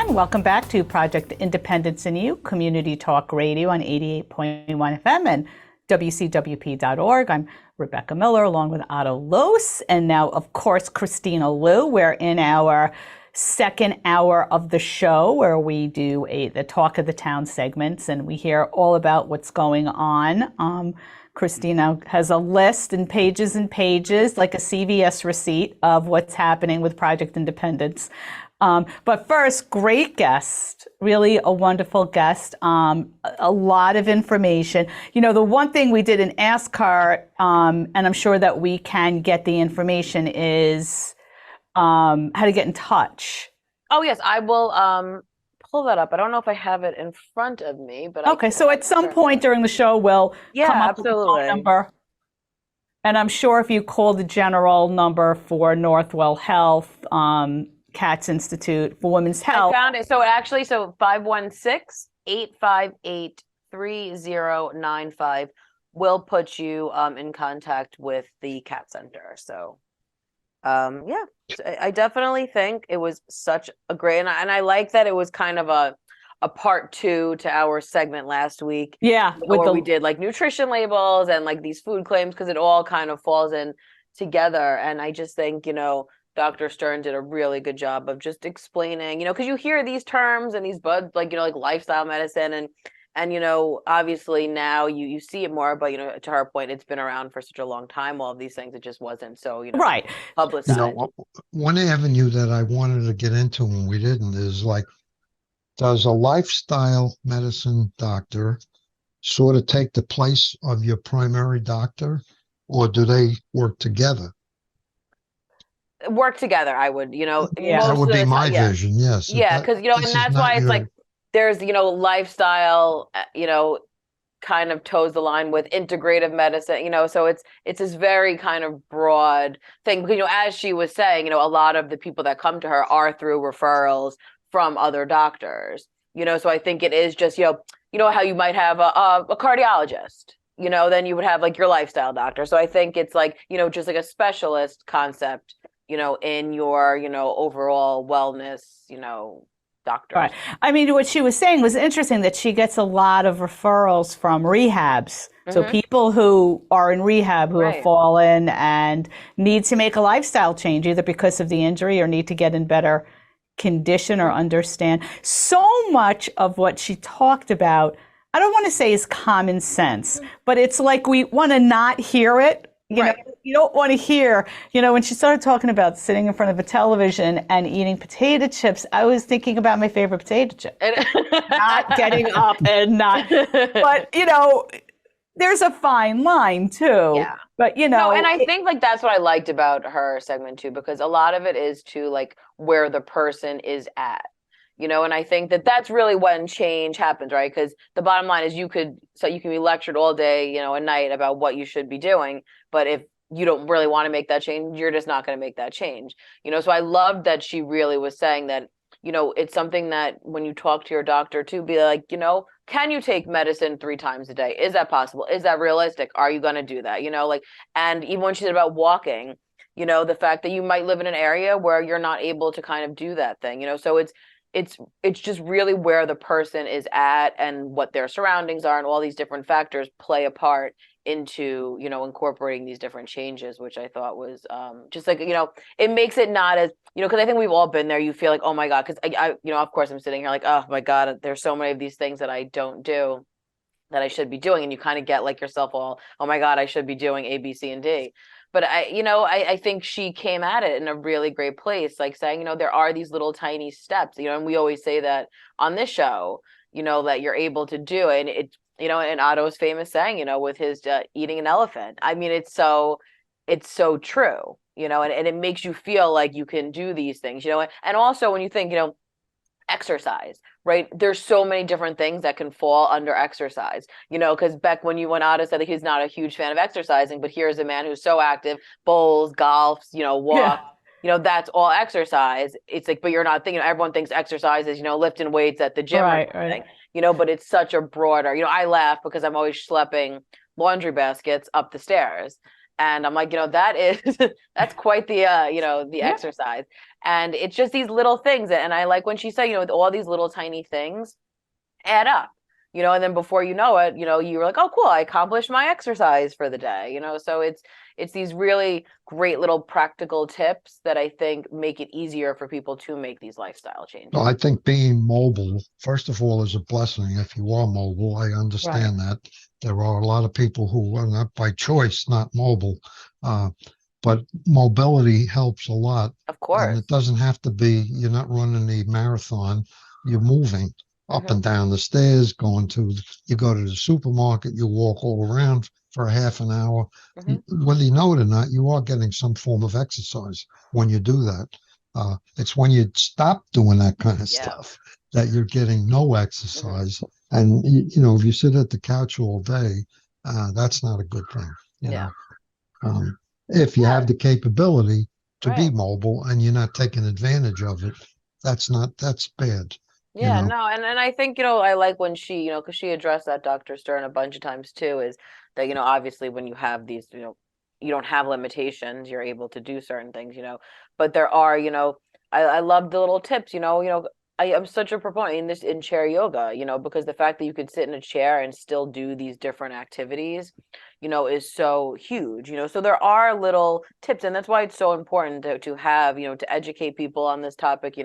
everyone. Welcome back to Project Independence in You, Community Talk Radio on 88.1 FM and WCWP.org. I'm Rebecca Miller along with Otto Los. And now, of course, Kristina Liu. We're in our second hour of the show where we do the Talk of the Town segments and we hear all about what's going on. Kristina has a list and pages, like a CVS receipt of what's happening with Project Independence. But first, great guest, really a wonderful guest, a lot of information. You know, the one thing we didn't ask her, and I'm sure that we can get the information, is how to get in touch. Oh, yes, I will pull that up. I don't know if I have it in front of me, but okay, so at some point during the show, we'll come up with the phone number. And I'm sure if you call the general number for Northwell Health, Katz Institute for Women's Health. I found it. So 516-858-3095 will put you in contact with the Katz Center. So yeah, I definitely think it was such a great, and I like that it was kind of a part two to our segment last week. Yeah. Where we did like nutrition labels and like these food claims, because it all kind of falls in together. And I just think, you know, Dr. Stern did a really good job of just explaining, you know, because you hear these terms and these buds, like, you know, like lifestyle medicine and, you know, obviously now you see it more, but, you know, to her point, it's been around for such a long time. All of these things, it just wasn't so, you know, right. publicized. You know, one avenue that I wanted to get into and we didn't is like, does a lifestyle medicine doctor sort of take the place of your primary doctor, or do they work together? Work together, I would, you know. Yeah. That would be my vision, yes. Yeah, because, you know, and that's why it's like there's, you know, lifestyle, you know, kind of toes the line with integrative medicine, you know, so it's this very kind of broad thing. Because, you know, as she was saying, you know, a lot of the people that come to her are through referrals from other doctors, you know, so I think it is just, you know how you might have a cardiologist, you know, then you would have like your lifestyle doctor. So I think it's like, you know, just like a specialist concept, you know, in your, you know, overall wellness, you know, doctor. Right. I mean, what she was saying was interesting, that she gets a lot of referrals from rehabs. So people who are in rehab who have fallen and need to make a lifestyle change, either because of the injury or need to get in better condition or understand. So much of what she talked about, I don't want to say is common sense, but it's like we want to not hear it. You know, you don't want to hear, you know, when she started talking about sitting in front of a television and eating potato chips, I was thinking about my favorite potato chip. Not getting up and not, but, you know, there's a fine line too. Yeah. But, you know. No, and I think like that's what I liked about her segment too, because a lot of it is to like where the person is at. You know, and I think that that's really when change happens, right? Because the bottom line is you can be lectured all day, you know, at night about what you should be doing. But if you don't really want to make that change, you're just not going to make that change. You know, so I loved that she really was saying that, you know, it's something that when you talk to your doctor to be like, you know, can you take medicine 3 times a day? Is that possible? Is that realistic? Are you going to do that? You know, like, and even when she said about walking, you know, the fact that you might live in an area where you're not able to kind of do that thing, you know, so it's just really where the person is at and what their surroundings are, and all these different factors play a part into, you know, incorporating these different changes, which I thought was just like, you know, it makes it not as, you know, because I think we've all been there. You feel like, oh my God, because I, you know, of course I'm sitting here like, oh my God, there's so many of these things that I don't do that I should be doing. And you kind of get like yourself all, oh my God, I should be doing A, B, C, and D. But I think she came at it in a really great place, like saying, you know, there are these little tiny steps, you know, and we always say that on this show, you know, that you're able to do it. And it, you know, and Otto's famous saying, you know, with his eating an elephant. I mean, it's so true, you know, and it makes you feel like you can do these things, you know, and also when you think, you know, exercise, right? There's so many different things that can fall under exercise, you know, because Beck, when Otto said that he's not a huge fan of exercising, but here's a man who's so active, bowls, golfs, you know, walk, you know, that's all exercise. It's like, but you're not thinking, everyone thinks exercise is, you know, lifting weights at the gym, right. You know, but it's such a broader, you know, I laugh because I'm always schlepping laundry baskets up the stairs. And I'm like, that is, that's quite the, the exercise. And it's just these little things. And I like when she said, all these little tiny things add up, and then before you know it, you were like, oh, cool, I accomplished my exercise for the day, so it's these really great little practical tips that I think make it easier for people to make these lifestyle changes. Well, I think being mobile, first of all, is a blessing. If you are mobile, I understand that. There are a lot of people who are not by choice, not mobile. But mobility helps a lot. Of course. And it doesn't have to be, you're not running the marathon, you're moving up and down the stairs, you go to the supermarket, you walk all around for a half an hour. Whether you know it or not, you are getting some form of exercise when you do that. It's when you stop doing that kind of stuff that you're getting no exercise. And, if you sit at the couch all day, that's not a good thing, you know. If you have the capability to be mobile and you're not taking advantage of it, that's bad. Yeah, no, and I think, I like when she, because she addressed that, Dr. Stern, a bunch of times too, is that, obviously when you have these, you don't have limitations, you're able to do certain things, but there are, I love the little tips, I'm such a proponent in chair yoga, because the fact that you could sit in a chair and still do these different activities, is so huge, so there are little tips, and that's why it's so important to have, to educate people on this topic,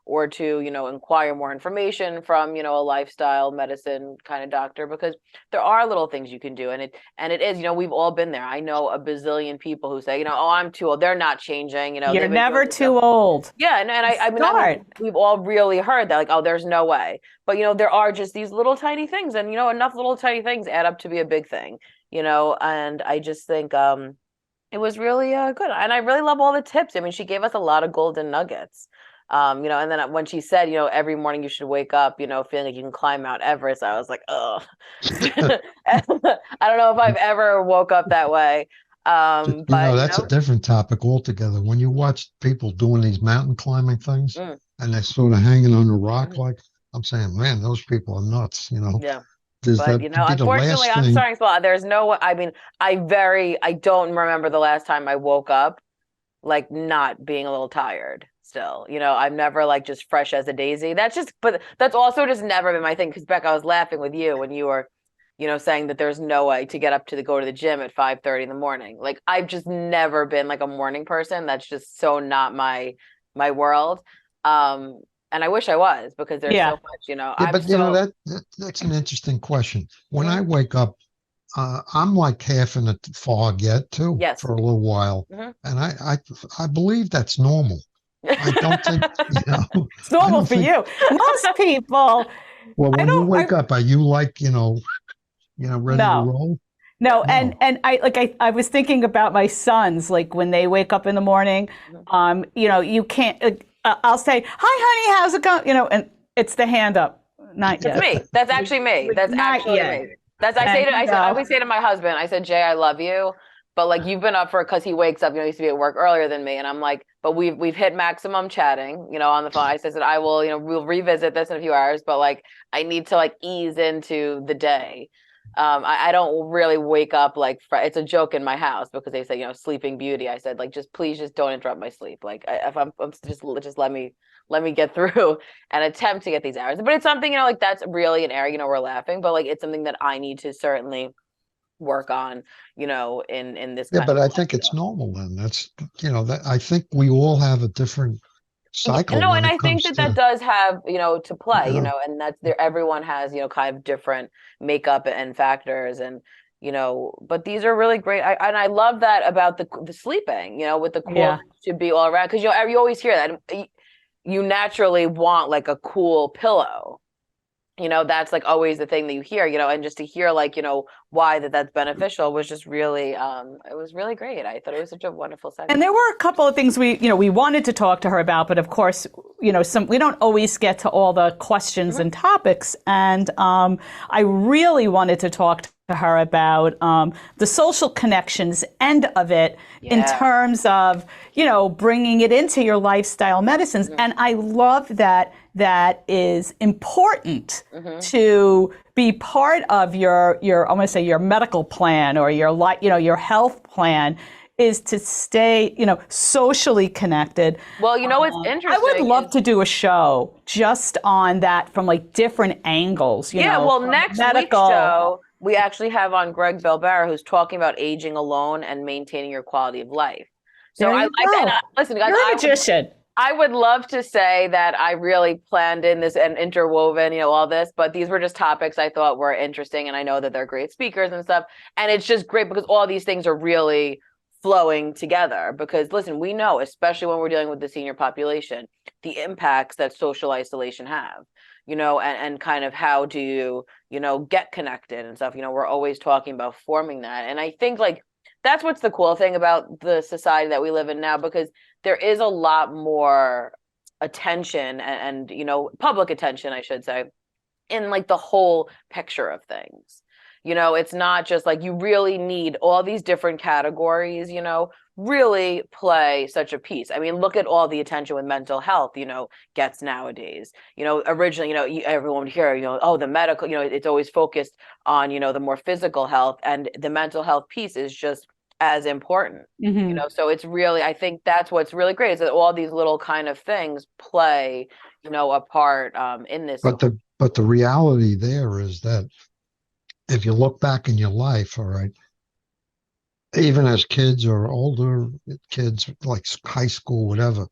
or to, inquire more information from, a lifestyle medicine kind of doctor, because there are little things you can do. And it is, we've all been there. I know a bazillion people who say, oh, I'm too old. They're not changing, You're never too old. Yeah. And I mean, we've all really heard that, like, oh, there's no way. But, there are just these little tiny things, and, enough little tiny things add up to be a big thing, and I just think, it was really good. And I really love all the tips. I mean, she gave us a lot of golden nuggets. And then when she said, every morning you should wake up, feeling like you can climb Mount Everest, I was like, oh, I don't know if I've ever woke up that way. But that's a different topic altogether. When you watch people doing these mountain climbing things and they're sort of hanging on a rock, like, I'm saying, man, those people are nuts, Yeah. But unfortunately, I'm starting small. There's no, I mean, I don't remember the last time I woke up like not being a little tired still. I'm never like just fresh as a daisy. But that's also just never been my thing. Because Beck, I was laughing with you when you were, saying that there's no way to get up to go to the gym at 5:30 in the morning. Like, I've just never been like a morning person. That's just so not my world. And I wish I was, because there's so much, that's an interesting question. When I wake up, I'm like half in a fog yet too for a little while. And I believe that's normal. I don't think, it's normal for you. Most people. Well, when you wake up, are you like, ready to roll? No, and I was thinking about my sons, like when they wake up in the morning, you can't, I'll say, hi, honey, how's it going? And it's the hand up. Not yet. It's me. That's actually me. That's actually me. I always say to my husband, I said, Jay, I love you, but like, you've been up because he wakes up, he used to be at work earlier than me. And I'm like, but we've hit maximum chatting, on the phone. I said, I will, we'll revisit this in a few hours, but like, I need to like ease into the day. I don't really wake up like, it's a joke in my house because they say, sleeping beauty. I said, like, please don't interrupt my sleep. Like, if I'm just let me get through and attempt to get these hours. But it's something, like, that's really an area, we're laughing, but like, it's something that I need to certainly work on, in this. Yeah, but I think it's normal then. That's, that I think we all have a different cycle. No, and I think that does have, to play, and that's there. Everyone has, kind of different makeup and factors, and but these are really great. I love that about the sleeping, with the cool should be all around, because you always hear that you naturally want like a cool pillow. That's like always the thing that you hear, and just to hear like, why that's beneficial was just really, it was really great. I thought it was such a wonderful segment. And there were a couple of things we wanted to talk to her about, but of course, we don't always get to all the questions and topics. And I really wanted to talk to her about the social connections end of it in terms of, bringing it into your lifestyle medicines. And I love that that is important Mm-hmm. to be part of your I'm going to say your medical plan or your your health plan is to stay, socially connected. Well, you know what's I would interesting love is, to do a show just on that from like different angles, yeah, well, from next week's medical. show, we actually have on Greg Belbera, who's talking about aging alone and maintaining your quality of life. So There I you like, and go. listen, guys, You're a magician. I would love to say that I really planned in this and interwoven, all this, but these were just topics I thought were interesting. And I know that they're great speakers and stuff. And it's just great because all these things are really flowing together. Because listen, we know, especially when we're dealing with the senior population, the impacts that social isolation have, and kind of how do you, get connected and stuff. We're always talking about forming that. And I think like that's what's the cool thing about the society that we live in now, because there is a lot more attention and public attention, I should say, in like the whole picture of things. It's not just like you really need all these different categories, really play such a piece. I mean, look at all the attention with mental health, gets nowadays. Originally, everyone would hear, oh, the medical, it's always focused on, the more physical health, and the mental health piece is just as important. So it's really, I think that's what's really great is that all these little kind of things play, a part in this. But the reality there is that if you look back in your life, all right, even as kids or older kids, like high school, whatever,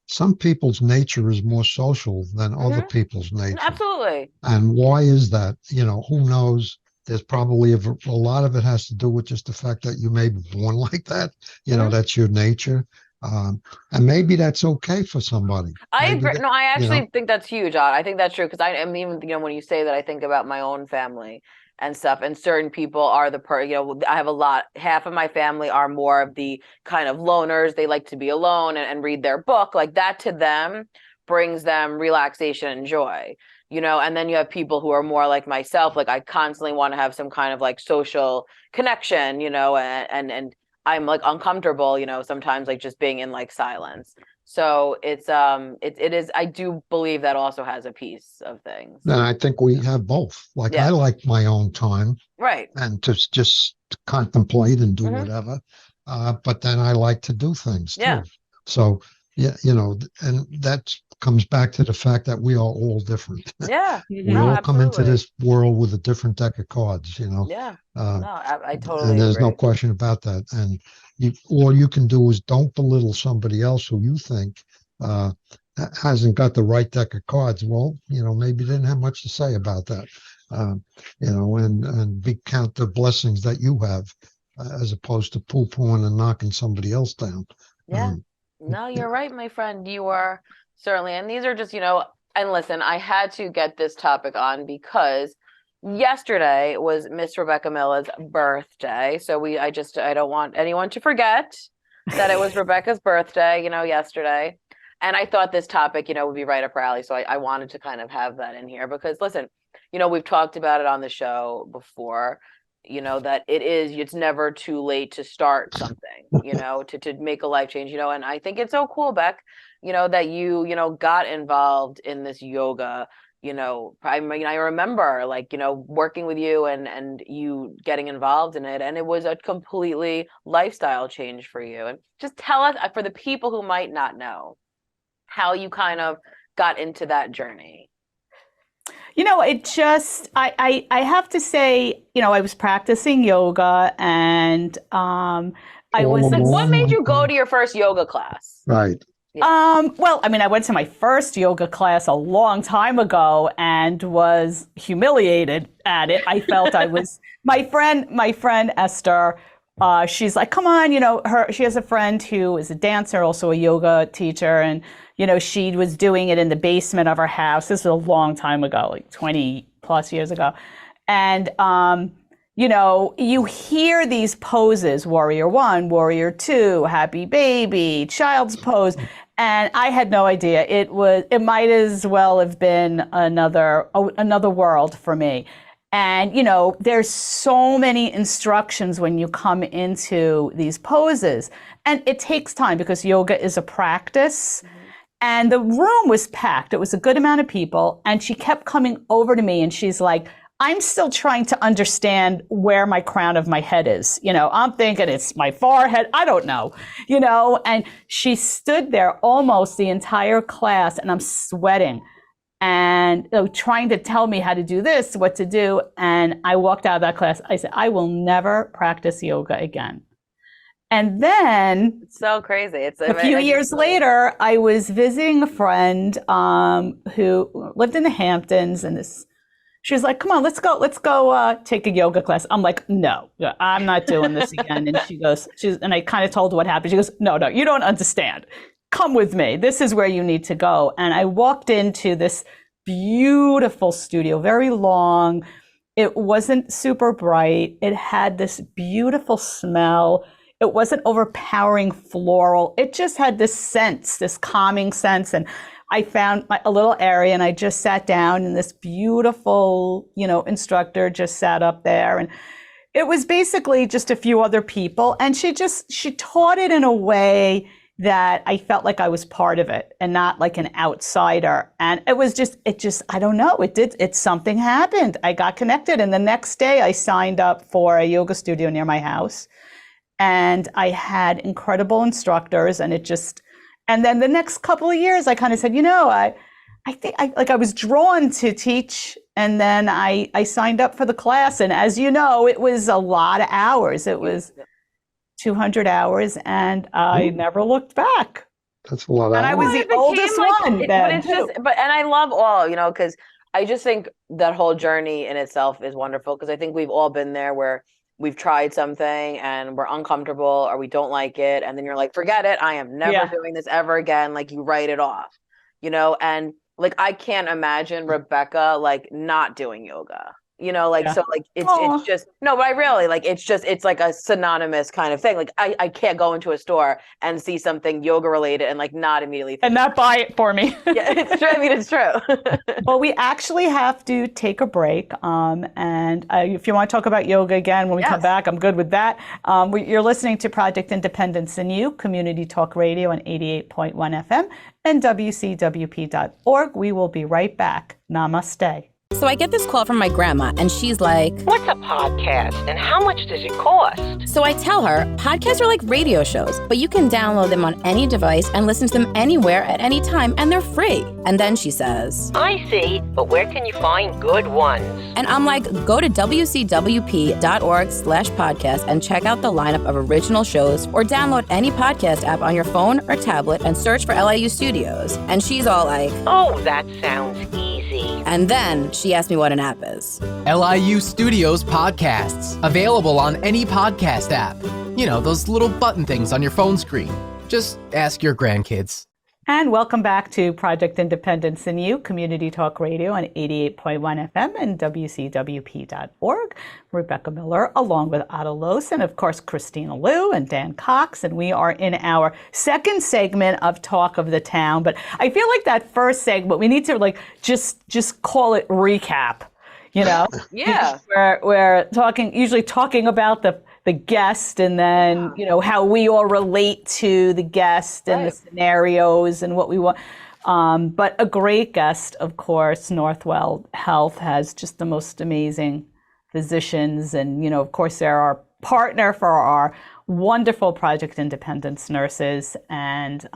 some people's nature is more social than other people's nature. Absolutely. And why is that? Who knows? There's probably a lot of it has to do with just the fact that you may be born like that. That's your nature. And maybe that's okay for somebody. I Maybe agree. No, I actually think that's huge. I think that's true because I mean, when you say that, I think about my own family and stuff. And certain people are I have half of my family are more of the kind of loners. They like to be alone and read their book. Like that to them brings them relaxation and joy. And then you have people who are more like myself. Like I constantly want to have some kind of like social connection, and I'm like uncomfortable, sometimes like just being in like silence. So it is, I do believe that also has a piece of things. And I think we have both. Like I like my own time. Right. And to just contemplate and do whatever. But then I like to do things too. Yeah. So, yeah, and that comes back to the fact that we are all different. Yeah. We all come into this world with a different deck of cards, Yeah. I totally and there's agree. no question about that. And all you can do is don't belittle somebody else who you think hasn't got the right deck of cards. Well, maybe didn't have much to say about that. And count the blessings that you have as opposed to poo-pooing and knocking somebody else down. Yeah. No, you're right, my friend. You are certainly. And these are just, and listen, I had to get this topic on because yesterday was Miss Rebecca Miller's birthday. So I don't want anyone to forget that it was Rebecca's birthday, yesterday. And I thought this topic, would be right up her alley. So I wanted to kind of have that in here because listen, we've talked about it on the show before, that it's never too late to start something, to make a life change, and I think it's so cool, Beck, that you, got involved in this yoga, I mean, I remember like, working with you and you getting involved in it, and it was a completely lifestyle change for you. And just tell us, for the people who might not know, how you kind of got into that journey. It just, I have to say, I was practicing yoga and I was like, what made you go to your first yoga class? Right. Well, I mean, I went to my first yoga class a long time ago and was humiliated at it. I felt I was, my friend Esther, she's like, come on, she has a friend who is a dancer, also a yoga teacher. And, she was doing it in the basement of her house. This was a long time ago, like 20 plus years ago. And, you hear these poses, warrior 1, warrior 2, happy baby, child's pose. And I had no idea. It might as well have been another world for me. And, there's so many instructions when you come into these poses. And it takes time because yoga is a practice. And the room was packed. It was a good amount of people. And she kept coming over to me and she's like, I'm still trying to understand where my crown of my head is. I'm thinking it's my forehead. I don't know, and she stood there almost the entire class and I'm sweating and trying to tell me how to do this, what to do. And I walked out of that class. I said, I will never practice yoga again. And then It's so crazy. It's a few years later, I was visiting a friend who lived in the Hamptons, and she was like, "Come on, let's go take a yoga class." I'm like, "No, I'm not doing this again." And and I kind of told her what happened. She goes, "No, you don't understand. Come with me. This is where you need to go." And I walked into this beautiful studio, very long. It wasn't super bright. It had this beautiful smell. It wasn't overpowering floral. It just had this sense, this calming sense. And I found a little area and I just sat down and this beautiful, instructor just sat up there. And it was basically just a few other people. And she taught it in a way that I felt like I was part of it and not like an outsider. And it just, I don't know, something happened. I got connected. And the next day I signed up for a yoga studio near my house. And I had incredible instructors and and then the next couple of years I kind of said, I think I was drawn to teach. And then I signed up for the class. And as you know, it was a lot of hours. It was 200 hours and I never looked back. That's a lot of And hours. I was the oldest one then. And I love all, because I just think that whole journey in itself is wonderful because I think we've all been there where we've tried something and we're uncomfortable or we don't like it. And then you're like, forget it. I am never doing this ever again. Like you write it off, and like, I can't imagine Rebecca, like not doing yoga, so like, it's just, no, but I really like, it's like a synonymous kind of thing. Like I can't go into a store and see something yoga related and like not immediately think and not buy it for me. Yeah, it's true. I mean, it's true. Well, we actually have to take a break. And if you want to talk about yoga again, when we come back, I'm good with that. You're listening to Project Independence in You, Community Talk Radio on 88.1 FM and WCWP.org. We will be right back. Namaste. So I get this call from my grandma, and she's like, "What's a podcast and how much does it cost?" So I tell her, podcasts are like radio shows, but you can download them on any device and listen to them anywhere at any time, and they're free. And then she says, "I see, but where can you find good ones?" And I'm like, go to wcwp.org/podcast and check out the lineup of original shows, or download any podcast app on your phone or tablet and search for LIU Studios. And she's all like, "Oh, that sounds easy." And then she asked me what an app is. LIU Studios podcasts, available on any podcast app. Those little button things on your phone screen. Just ask your grandkids. And welcome back to Project Independence in You, Community Talk Radio on 88.1 FM and WCWP.org. Rebecca Miller, along with Otto Los, and of course, Kristina Liu and Dan Cox. And we are in our second segment of Talk of the Town. But I feel like that first segment, we need to just call it recap, Yeah. We're usually talking about the guest and then, how we all relate to the guest and the scenarios and what we want. But a great guest, of course. Northwell Health has just the most amazing physicians. And, of course, they're our partner for our wonderful Project Independence nurses. And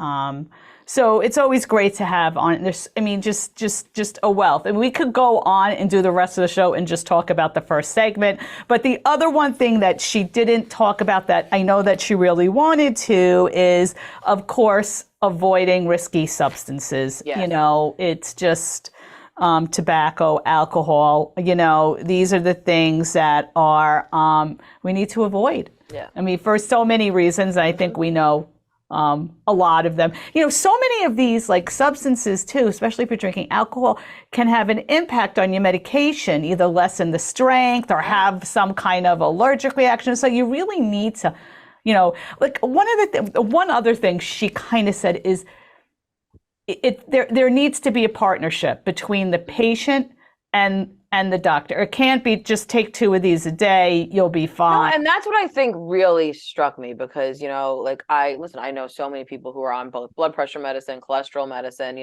so it's always great to have on. Just a wealth. And we could go on and do the rest of the show and just talk about the first segment. But the other one thing that she didn't talk about that I know that she really wanted to is, of course, avoiding risky substances. Yes. It's just tobacco, alcohol. These are the things that are we need to avoid. Yeah. I mean, for so many reasons, I think we know a lot of them. So many of these like substances too, especially if you're drinking alcohol, can have an impact on your medication, either lessen the strength or have some kind of allergic reaction. So you really need to, like one other thing she kind of said is there needs to be a partnership between the patient and the doctor. It can't be just take 2 of these a day, you'll be No, fine. and that's what I think really struck me because, like I know so many people who are on both blood pressure medicine, cholesterol medicine,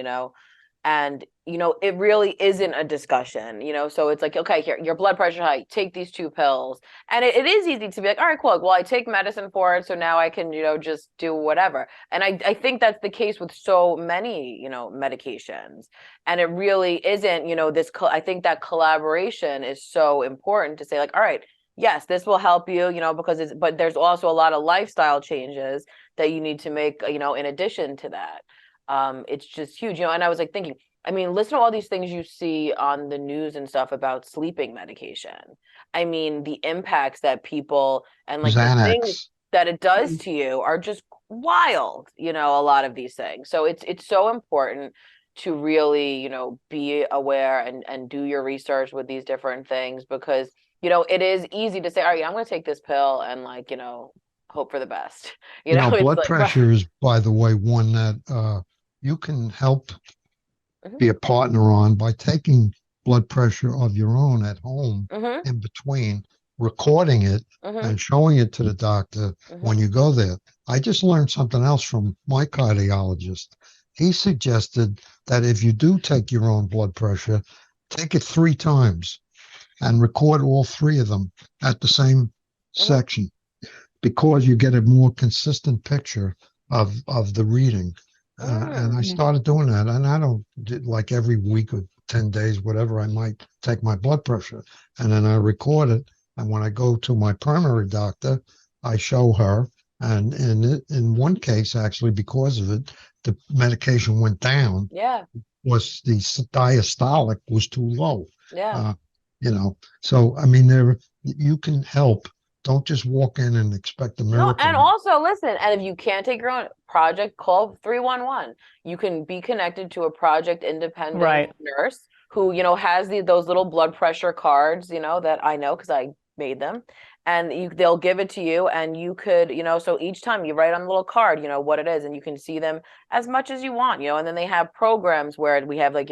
and it really isn't a discussion, so it's like, okay, here, your blood pressure high, take these 2 pills. And it is easy to be like, all right, cool, well, I take medicine for it, so now I can just do whatever. And I think that's the case with so many medications. And it really isn't, I think that collaboration is so important to say, like, all right, yes, this will help you, because but there's also a lot of lifestyle changes that you need to make, in addition to that. It's just huge, and I was like thinking, I mean, listen to all these things you see on the news and stuff about sleeping medication. I mean, the impacts that people and like the things Xanax. that it does to you are just wild, a lot of these things. So it's so important to really, be aware and do your research with these different things because, it is easy to say, all right, I'm going to take this pill and like, hope for the best. It's Blood like, pressure is, by the way, one that you can help be a partner on by taking blood pressure of your own at home mm-hmm, in between, recording it mm-hmm, and showing it to the doctor when you go there. I just learned something else from my cardiologist. He suggested that if you do take your own blood pressure, take it 3 times and record all 3 of them at the same section because you get a more consistent picture of the reading. And I started doing that, and I don't like every week or 10 days, whatever, I might take my blood pressure and then I record it. And when I go to my primary doctor, I show her. And in one case, actually, because of it, the medication went down. Yeah. Was the diastolic was too low. Yeah. So I mean, you can help. Don't just walk in and expect a miracle. No, and also listen, and if you can't take your own project, call 311. You can be connected to a project independent nurse who, has those little blood pressure cards, that I know because I made them. And they'll give it to you, and you could, so each time you write on a little card, what it is, and you can see them as much as you want, and then they have programs where we have like,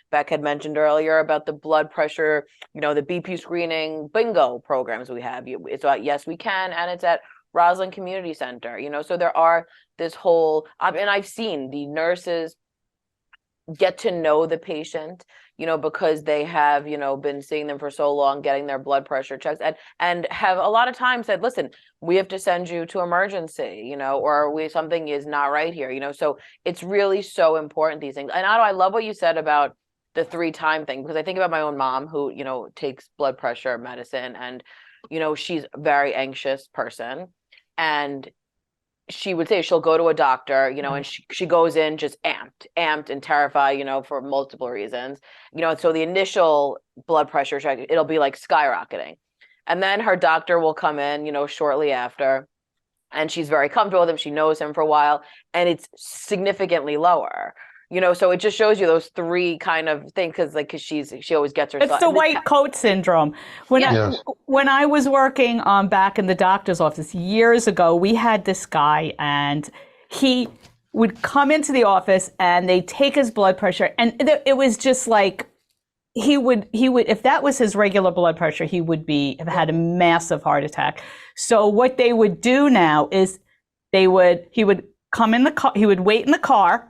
Beck had mentioned earlier about the blood pressure, the BP screening bingo programs we have. It's at Yes We Can, and it's at Roslyn Community Center, so there are this whole, and I've seen the nurses get to know the patient, because they have, been seeing them for so long, getting their blood pressure checks and have a lot of times said, listen, we have to send you to emergency, or something is not right here, so it's really so important, these things. And Otto, I love what you said about the 3-time thing, because I think about my own mom who, takes blood pressure medicine and, she's a very anxious person. And she would say she'll go to a doctor, and she goes in just amped and terrified, for multiple reasons, so the initial blood pressure check, it'll be like skyrocketing. And then her doctor will come in, shortly after, and she's very comfortable with him. She knows him for a while, and it's significantly lower. So it just shows you those 3 kind of things, because she always gets herself. It's the white coat syndrome. When I was working back in the doctor's office years ago, we had this guy, and he would come into the office and they take his blood pressure, and it was just like he would if that was his regular blood pressure, he would have had a massive heart attack. So what they would do now is he would come in the car, he would wait in the car.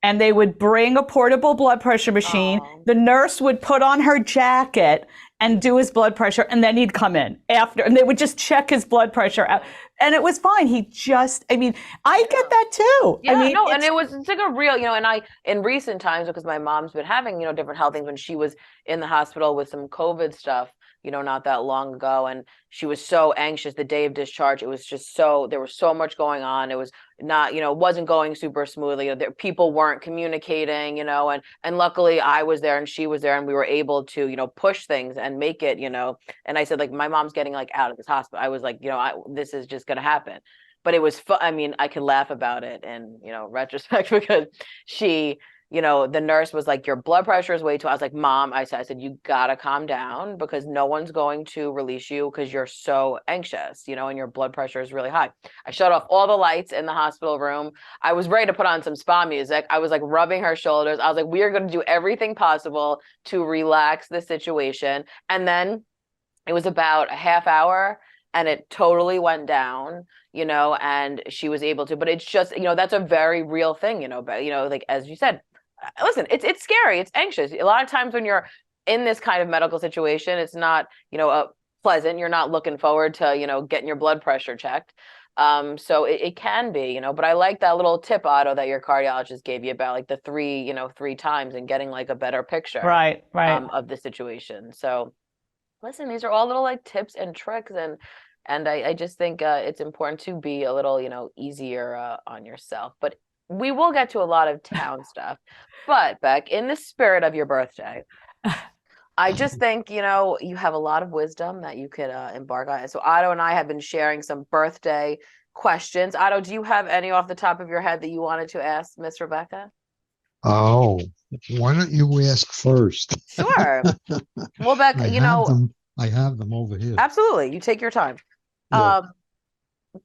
And they would bring a portable blood pressure machine. The nurse would put on her jacket and do his blood pressure, and then he'd come in after, and they would just check his blood pressure out. And it was fine. I get that too. Yeah, and it's like a real, and in recent times, because my mom's been having, different health things when she was in the hospital with some COVID stuff, not that long ago. And she was so anxious the day of discharge. It was just there was so much going on. It was not, it wasn't going super smoothly. People weren't communicating, and luckily I was there and she was there, and we were able to, push things and make it, and I said, like, my mom's getting like out of this hospital. I was like, this is just going to happen. But it was fun. I mean, I can laugh about it in, retrospect, because she the nurse was like, your blood pressure is way too. I was like, Mom, I said, you gotta calm down because no one's going to release you because you're so anxious, and your blood pressure is really high. I shut off all the lights in the hospital room. I was ready to put on some spa music. I was like rubbing her shoulders. I was like, we are going to do everything possible to relax the situation. And then it was about a half hour and it totally went down, and she was able to, but it's just, that's a very real thing, but, like, as you said, listen, it's scary. It's anxious. A lot of times when you're in this kind of medical situation, it's not, pleasant. You're not looking forward to, getting your blood pressure checked. So it can be, but I like that little tip, Otto, that your cardiologist gave you about like the three times and getting like a better picture Right. of the situation. So listen, these are all little like tips and tricks. And I just think it's important to be a little, easier on yourself. But we will get to a lot of town stuff. But Beck, in the spirit of your birthday, I just think, you have a lot of wisdom that you could embark on. So Otto and I have been sharing some birthday questions. Otto, do you have any off the top of your head that you wanted to ask Miss Rebecca? Oh, why don't you ask first? Sure. Well, Beck, I have them over here. absolutely. You take your time. Yeah.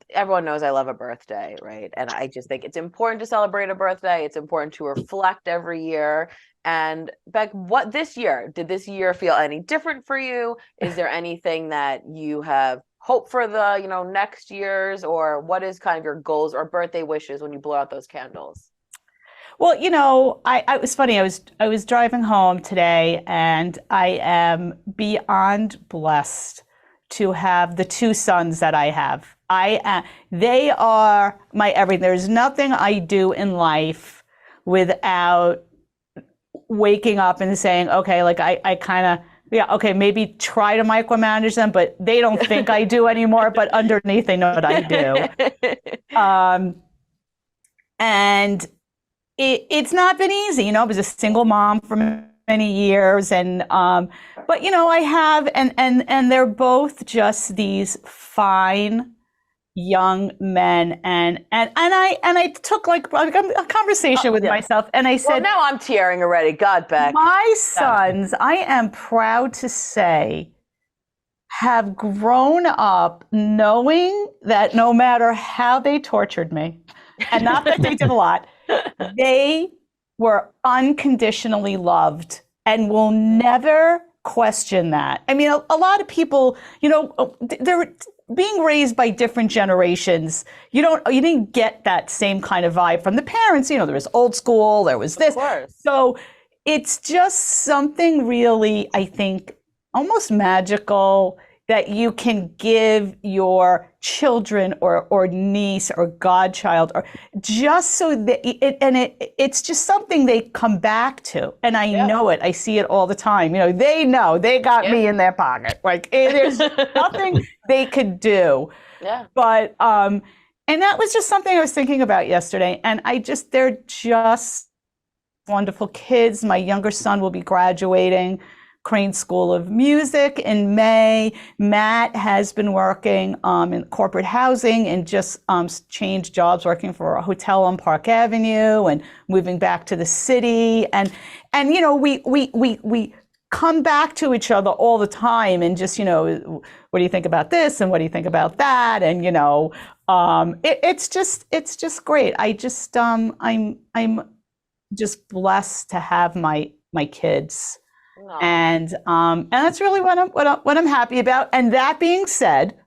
Everyone knows I love a birthday, right? And I just think it's important to celebrate a birthday. It's important to reflect every year. And Beck, did this year feel any different for you? Is there anything that you have hope for the, next year's, or what is kind of your goals or birthday wishes when you blow out those candles? Well, it was funny. I was driving home today, and I am beyond blessed to have the two sons that I have. They are my everything. There's nothing I do in life without waking up and saying, okay, like I kind of, okay, maybe try to micromanage them, but they don't think I do anymore, but underneath they know what I do. And it's not been easy, I was a single mom for many years, and but I have, and they're both just these fine young men, and I took like a conversation with myself, and I said, well, now I'm tearing already. God, Beck. My sons, I am proud to say, have grown up knowing that no matter how they tortured me, and not that they did a lot, they were unconditionally loved and will never question that. I mean, a lot of people, they're being raised by different generations. You didn't get that same kind of vibe from the parents. There was old school, there was this. So it's just something really, I think, almost magical that you can give your children or niece or godchild, or just so that it's just something they come back to. And I know it. I see it all the time. They know they got me in their pocket. Like there's nothing they could do. Yeah. But and that was just something I was thinking about yesterday. And they're just wonderful kids. My younger son will be graduating Crane School of Music in May. Matt has been working in corporate housing and just changed jobs, working for a hotel on Park Avenue and moving back to the city. And we come back to each other all the time and just, what do you think about this? And what do you think about that? And, it's just great. I just, I'm just blessed to have my kids. And that's really what I'm happy about. And that being said,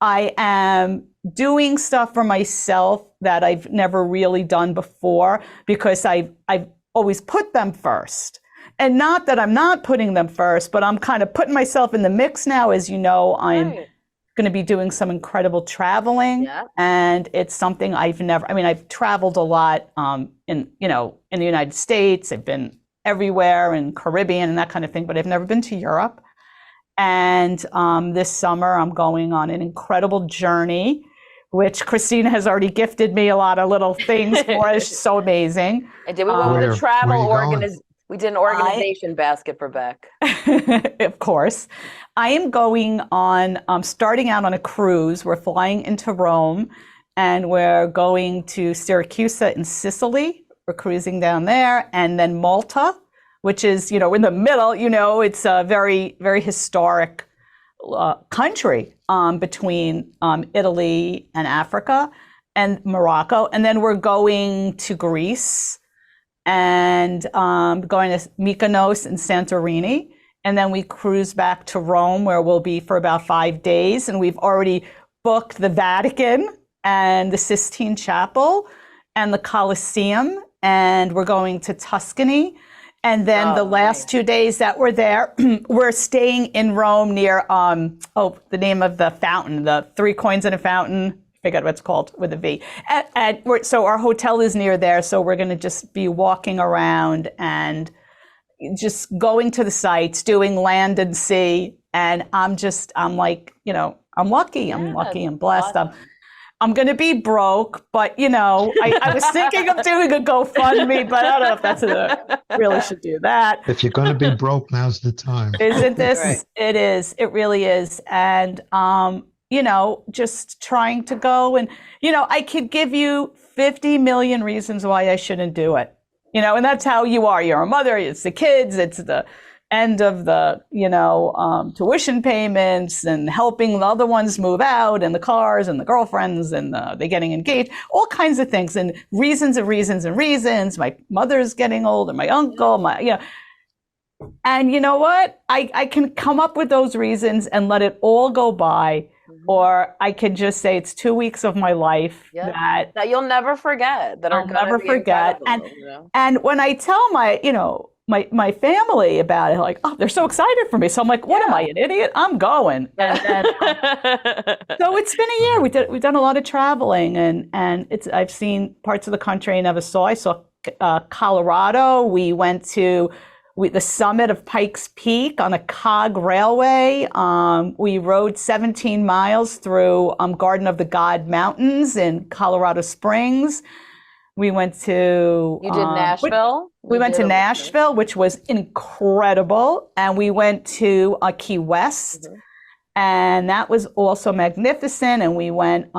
I am doing stuff for myself that I've never really done before, because I've always put them first. And not that I'm not putting them first, but I'm kind of putting myself in the mix now. As you know, I'm going to be doing some incredible traveling, and it's something I've traveled a lot in the United States. I've been everywhere, and Caribbean and that kind of thing, but I've never been to Europe. And this summer I'm going on an incredible journey, which Kristina has already gifted me a lot of little things for. It's so amazing. And did we went with a travel we did an organization basket for Beck. Of course. I am going on, starting out on a cruise. We're flying into Rome, and we're going to Syracuse in Sicily we're cruising down there, and then Malta, which is, in the middle, it's a very, very historic country between Italy and Africa and Morocco. And then we're going to Greece and going to Mykonos and Santorini. And then we cruise back to Rome, where we'll be for about 5 days. And we've already booked the Vatican and the Sistine Chapel and the Colosseum. And we're going to Tuscany. And then the last 2 days that we're there, we're staying in Rome near, the name of the fountain, the 3 coins in a fountain. I forget what it's called with a V. So our hotel is near there. So we're going to just be walking around and just going to the sites, doing land and sea. And I'm like, I'm lucky. I'm lucky. I'm blessed. Awesome. I'm going to be broke, but I was thinking of doing a GoFundMe, but I don't know if that's really should do that. If you're going to be broke, now's the time. Isn't this? Right. It is. It really is. And, just trying to go and, I could give you 50 million reasons why I shouldn't do it, and that's how you are. You're a mother. It's the kids. It's the end of the, tuition payments and helping the other ones move out and the cars and the girlfriends and they're getting engaged, all kinds of things and reasons and reasons and reasons. My mother's getting old and my uncle, and you know what? I can come up with those reasons and let it all go by. Or I can just say it's 2 weeks of my life that you'll never forget, that I'll never forget. And when I tell my family about it, like, oh, they're so excited for me. So I'm like, what am I, an idiot? I'm going. And then, so it's been a year. We've done a lot of traveling, and I've seen parts of the country I never saw. I saw Colorado. We went to the summit of Pikes Peak on a cog railway. We rode 17 miles through Garden of the God Mountains in Colorado Springs. We went to... You did Nashville? We went to Nashville, which was incredible. And we went to Key West, and that was also magnificent. And we went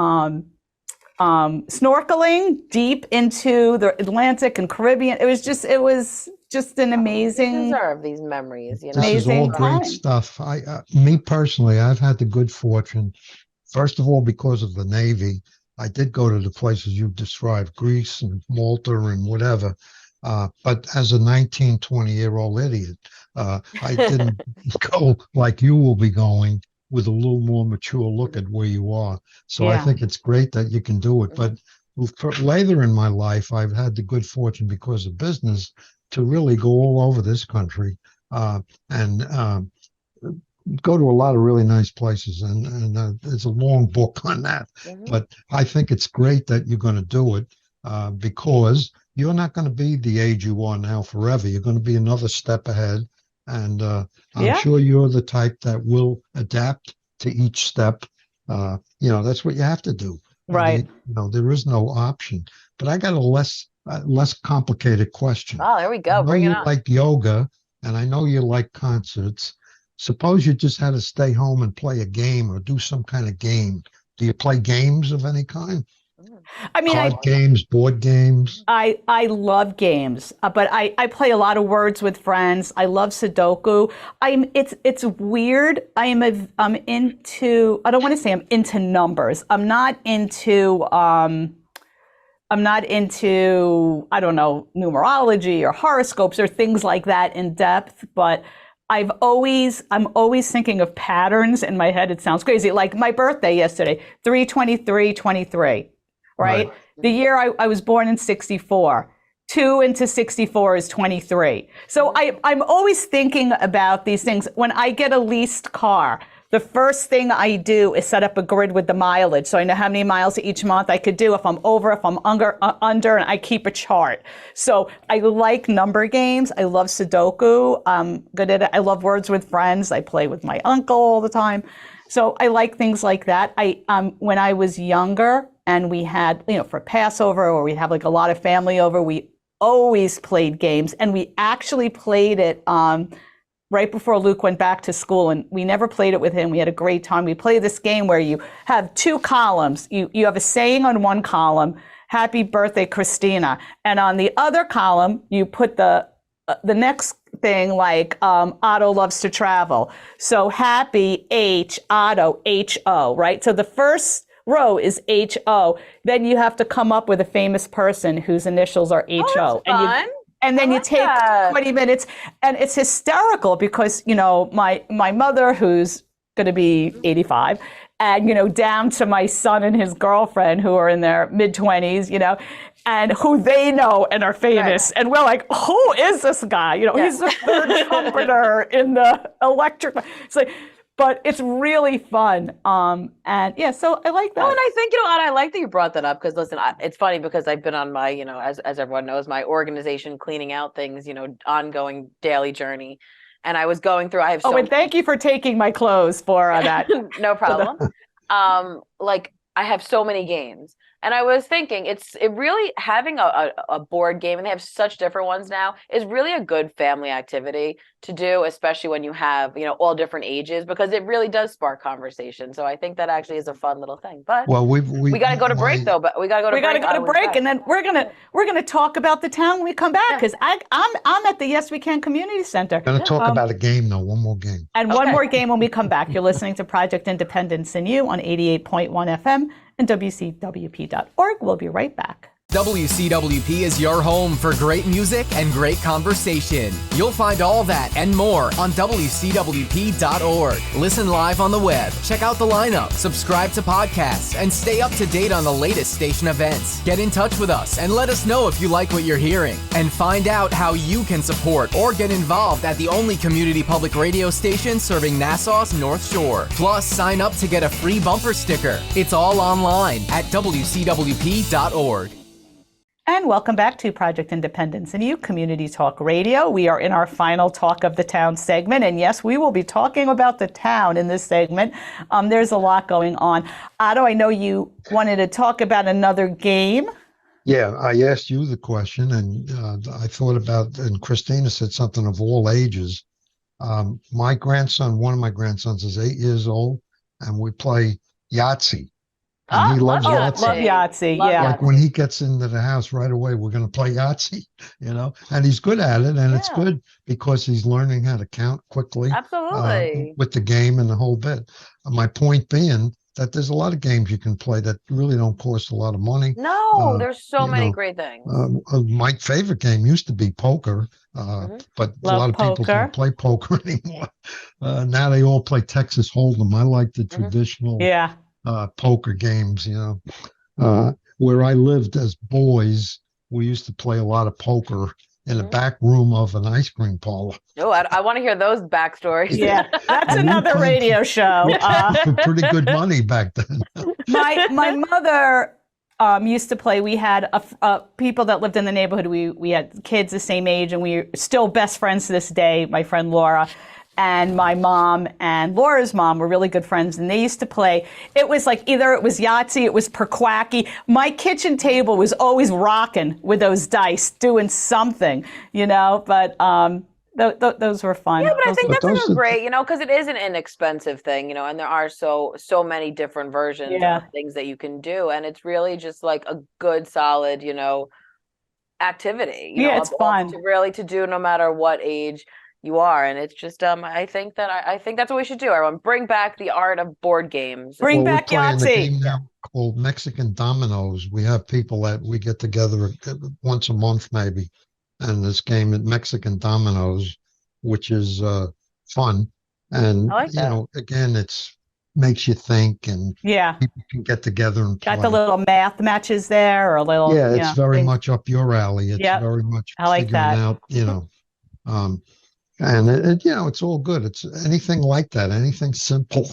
snorkeling deep into the Atlantic and Caribbean. It was just an amazing... You deserve these memories, This is all great stuff. Me personally, I've had the good fortune, first of all, because of the Navy. I did go to the places you described, Greece and Malta and whatever. But as a 19, 20-year-old idiot, I didn't go like you will be going, with a little more mature look at where you are. So I think it's great that you can do it. But later in my life, I've had the good fortune, because of business, to really go all over this country and go to a lot of really nice places. And there's a long book on that. But I think it's great that you're going to do it because you're not going to be the age you are now forever. You're going to be another step ahead. And I'm sure you're the type that will adapt to each step. That's what you have to do. Right. There is no option. But I got a less complicated question. Oh, there we go. Bring it on. You like yoga, and I know you like concerts. Suppose you just had to stay home and play a game or do some kind of game. Do you play games of any kind? I mean, card games, board games. I love games, but I play a lot of words with friends. I love Sudoku. It's weird. I'm into. I don't want to say I'm into numbers. I'm not into. I don't know, numerology or horoscopes or things like that in depth, but I'm always thinking of patterns in my head. It sounds crazy. Like my birthday yesterday, 3/23/23, right? The year I was born in 64. 2 into 64 is 23. So I'm always thinking about these things. When I get a leased car, the first thing I do is set up a grid with the mileage, so I know how many miles each month I could do, if I'm over, if I'm under, and I keep a chart. So I like number games. I love Sudoku. I'm good at it. I love words with friends. I play with my uncle all the time. So I like things like that. When I was younger and we had, for Passover, or we'd have like a lot of family over, we always played games, and we actually played it right before Luke went back to school, and we never played it with him. We had a great time. We play this game where you have 2 columns. You have a saying on one column, happy birthday, Kristina. And on the other column, you put the next thing like Otto loves to travel. So happy H, Otto, H-O, right? So the first row is H-O. Then you have to come up with a famous person whose initials are H-O. Fun. And then you take that. 20 minutes, and it's hysterical because, my mother, who's going to be 85, and, down to my son and his girlfriend who are in their mid-20s, and who they know and are famous. Right. And we're like, who is this guy? He's the third trumpeter in the electric. It's like, but it's really fun. And yeah, so I like that. Oh, and I think, Otto, I like that you brought that up because listen, it's funny because I've been on my, as everyone knows, my organization cleaning out things, ongoing daily journey. And I was going through, I have and thank you for taking my clothes for that. No problem. Like I have so many games. And I was thinking it really having a board game, and they have such different ones now, is really a good family activity to do, especially when you have, all different ages, because it really does spark conversation. So I think that actually is a fun little thing. But we got to go to break though. But we got to go to break, and then we're gonna talk about the town when we come back, because I'm at the Yes We Can Community Center. Going to talk about a game though, one more game, and one more game when we come back. You're listening to Project Independence in You on 88.1 FM and WCWP.org. We'll be right back. WCWP is your home for great music and great conversation. You'll find all that and more on WCWP.org. Listen live on the web, check out the lineup, subscribe to podcasts, and stay up to date on the latest station events. Get in touch with us and let us know if you like what you're hearing. And find out how you can support or get involved at the only community public radio station serving Nassau's North Shore. Plus, sign up to get a free bumper sticker. It's all online at WCWP.org. And welcome back to Project Independence and You, Community Talk Radio. We are in our final Talk of the Town segment. And yes, we will be talking about the town in this segment. There's a lot going on. Otto, I know you wanted to talk about another game. Yeah, I asked you the question, and I thought about, and Kristina said something of all ages. My grandson, one of my grandsons is 8 years old, and we play Yahtzee. And he loves Yahtzee. Love Yahtzee, yeah. Like when he gets into the house right away, we're going to play Yahtzee, and he's good at it. And it's good because he's learning how to count quickly. Absolutely. With the game and the whole bit. My point being that there's a lot of games you can play that really don't cost a lot of money. No, there's so many great things. My favorite game used to be poker, but a lot of people don't play poker anymore. Now they all play Texas Hold'em. I like the traditional poker games, where I lived as boys, we used to play a lot of poker in the back room of an ice cream parlor. Oh, I want to hear those backstories. Yeah, that's another radio show. For pretty good money back then. My mother used to play. We had people that lived in the neighborhood. We had kids the same age, and we're still best friends to this day. My friend Laura. And my mom and Laura's mom were really good friends, and they used to play. It was like either it was Yahtzee, it was Perquacky. My kitchen table was always rocking with those dice, doing something, But those were fun. Yeah, but I think that's great, because it is an inexpensive thing, and there are so many different versions of things that you can do, and it's really just like a good, solid, activity. It's fun to do no matter what age you are, and it's just I think that's what we should do. Everyone, bring back the art of board games. Bring back Yahtzee. We're playing a game now called Mexican Dominoes. We have people that we get together once a month maybe, and this game at Mexican Dominoes, which is fun, and I like that. Again, it's makes you think, and people can get together and play. Got the little math matches there, or a little it's very much up your alley. It's very much figuring out, and it's all good. It's anything like that, anything simple.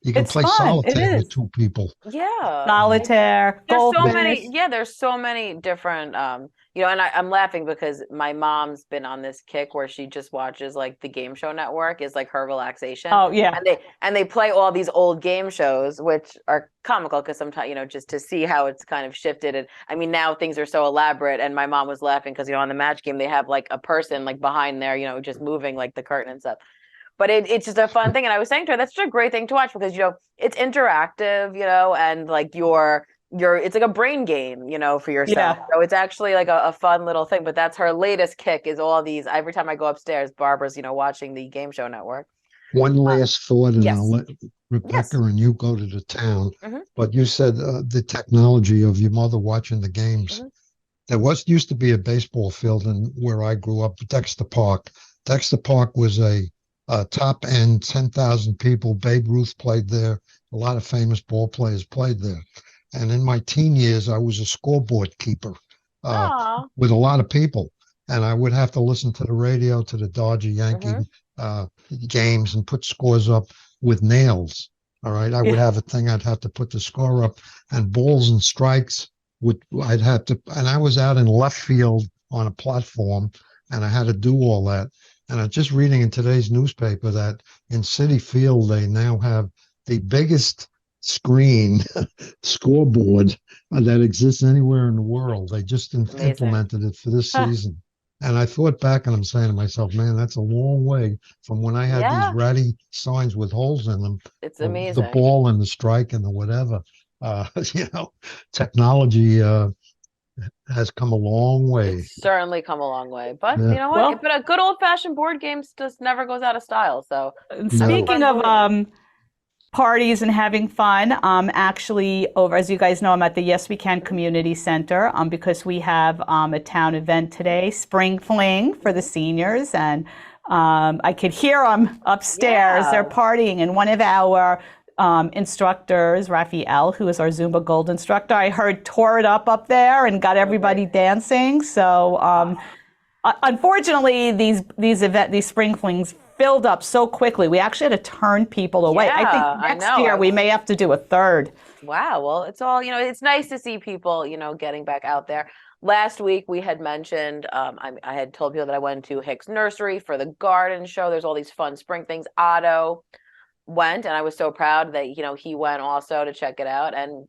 You can play solitaire with two people. Yeah, solitaire. There's so many different. And I'm laughing because my mom's been on this kick where she just watches like the Game Show Network is like her relaxation. Oh yeah, and they play all these old game shows, which are comical because sometimes just to see how it's kind of shifted. And I mean now things are so elaborate. And my mom was laughing because on the match game they have like a person like behind there, just moving like the curtain and stuff. But it's just a fun thing. And I was saying to her, that's just a great thing to watch because, it's interactive, and like you're it's like a brain game, for yourself. Yeah. So it's actually like a fun little thing. But that's her latest kick, is all these. Every time I go upstairs, Barbara's, watching the Game Show Network. One last thought, and I'll Yes. let Rebecca Yes. and you go to the town. Mhm. But you said the technology of your mother watching the games. Mhm. There used to be a baseball field in where I grew up, Dexter Park. Dexter Park was a top end, 10,000 people. Babe Ruth played there. A lot of famous ball players played there. And in my teen years, I was a scoreboard keeper Aw. with a lot of people. And I would have to listen to the radio to the Dodger Yankee Mhm. games and put scores up with nails. All right. I would Yeah. have a thing, I'd have to put the score up, and balls and strikes I'd have to, and I was out in left field on a platform, and I had to do all that. And I'm just reading in today's newspaper that in City Field, they now have the biggest screen scoreboard that exists anywhere in the world. They just Amazing. implemented it for this Huh. season. And I thought back, and I'm saying to myself, man, that's a long way from when I had these Yeah. ratty signs with holes in them, It's the amazing. ball and the strike and the whatever. Technology has come a long way. It's certainly come a long way. But Yeah. you know what? Well- But a good old fashioned board games just never goes out of style. So And No. speaking Fun of parties and having fun, actually over, as you guys know, I'm at the Yes We Can Community Center because we have a town event today, Spring Fling for the seniors, and I could hear them upstairs. Yeah. They're partying, and one of our instructors, Raphael, who is our Zumba Gold instructor, I heard tore it up there and got everybody dancing. So unfortunately, these Spring Flings filled up so quickly. We actually had to turn people away. I Yeah, think I next know. year we may have to do a third. wow. Well, it's all, it's nice to see people, getting back out there. Last week we had mentioned, I had told people that I went to Hicks Nursery for the garden show. There's all these fun spring things. Otto went, and I was so proud that, he went also to check it out, and,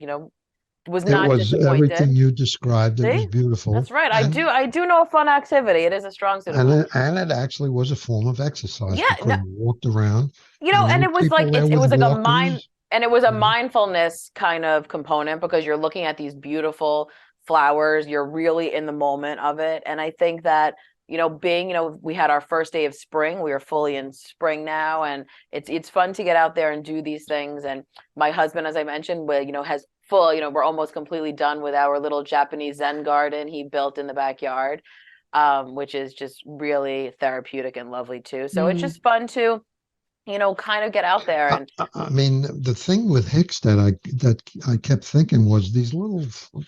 was It not was disappointed. everything you described. It was See? beautiful. That's right. And, I do know a fun activity. It is a strong suit of mine. and it actually was a form of exercise Yeah, because you walked around. And there and were it was like people there it with was like walkers. it was a Mhm. mindfulness kind of component, because you're looking at these beautiful flowers, you're really in the moment of it. And I think that, we had our first day of spring, we are fully in spring now, and it's fun to get out there and do these things. And my husband, as I mentioned, has full, we're almost completely done with our little Japanese Zen garden he built in the backyard, which is just really therapeutic and lovely too. So it's just fun to, kind of get out there. And I mean, the thing with Hicks that I kept thinking was these little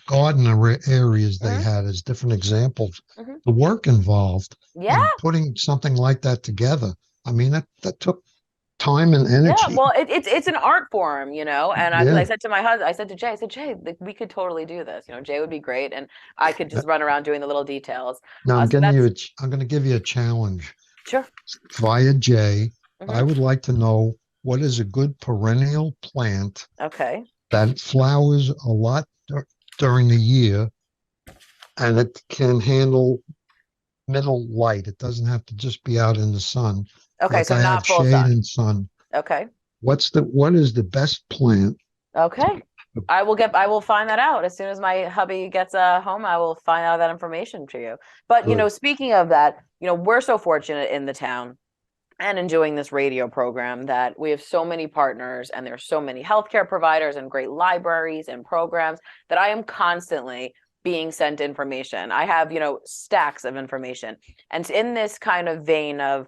garden areas they Mhm. had as different examples. Mhm. The work involved yeah, in putting something like that together. I mean, that took time and energy. yeah. Well, it's an art form, and I Yeah. said to my husband, I said to Jay, like, we could totally do this. Jay would be great, and I could just run around doing the little details. Now I'm So I'm going to give you a challenge sure. via Jay. I Mhm. would like to know what is a good perennial plant Okay. that flowers a lot during the year, and it can handle middle light. It doesn't have to just be out in the sun. Okay, Like so I not have full shade sun. and sun. Okay. What is the best plant? Okay. I will find that out as soon as my hubby gets home. I will find out that information to you. But, Good. speaking of that, we're so fortunate in the town and in doing this radio program that we have so many partners, and there's so many healthcare providers and great libraries and programs that I am constantly being sent information. I have, stacks of information. And in this kind of vein of,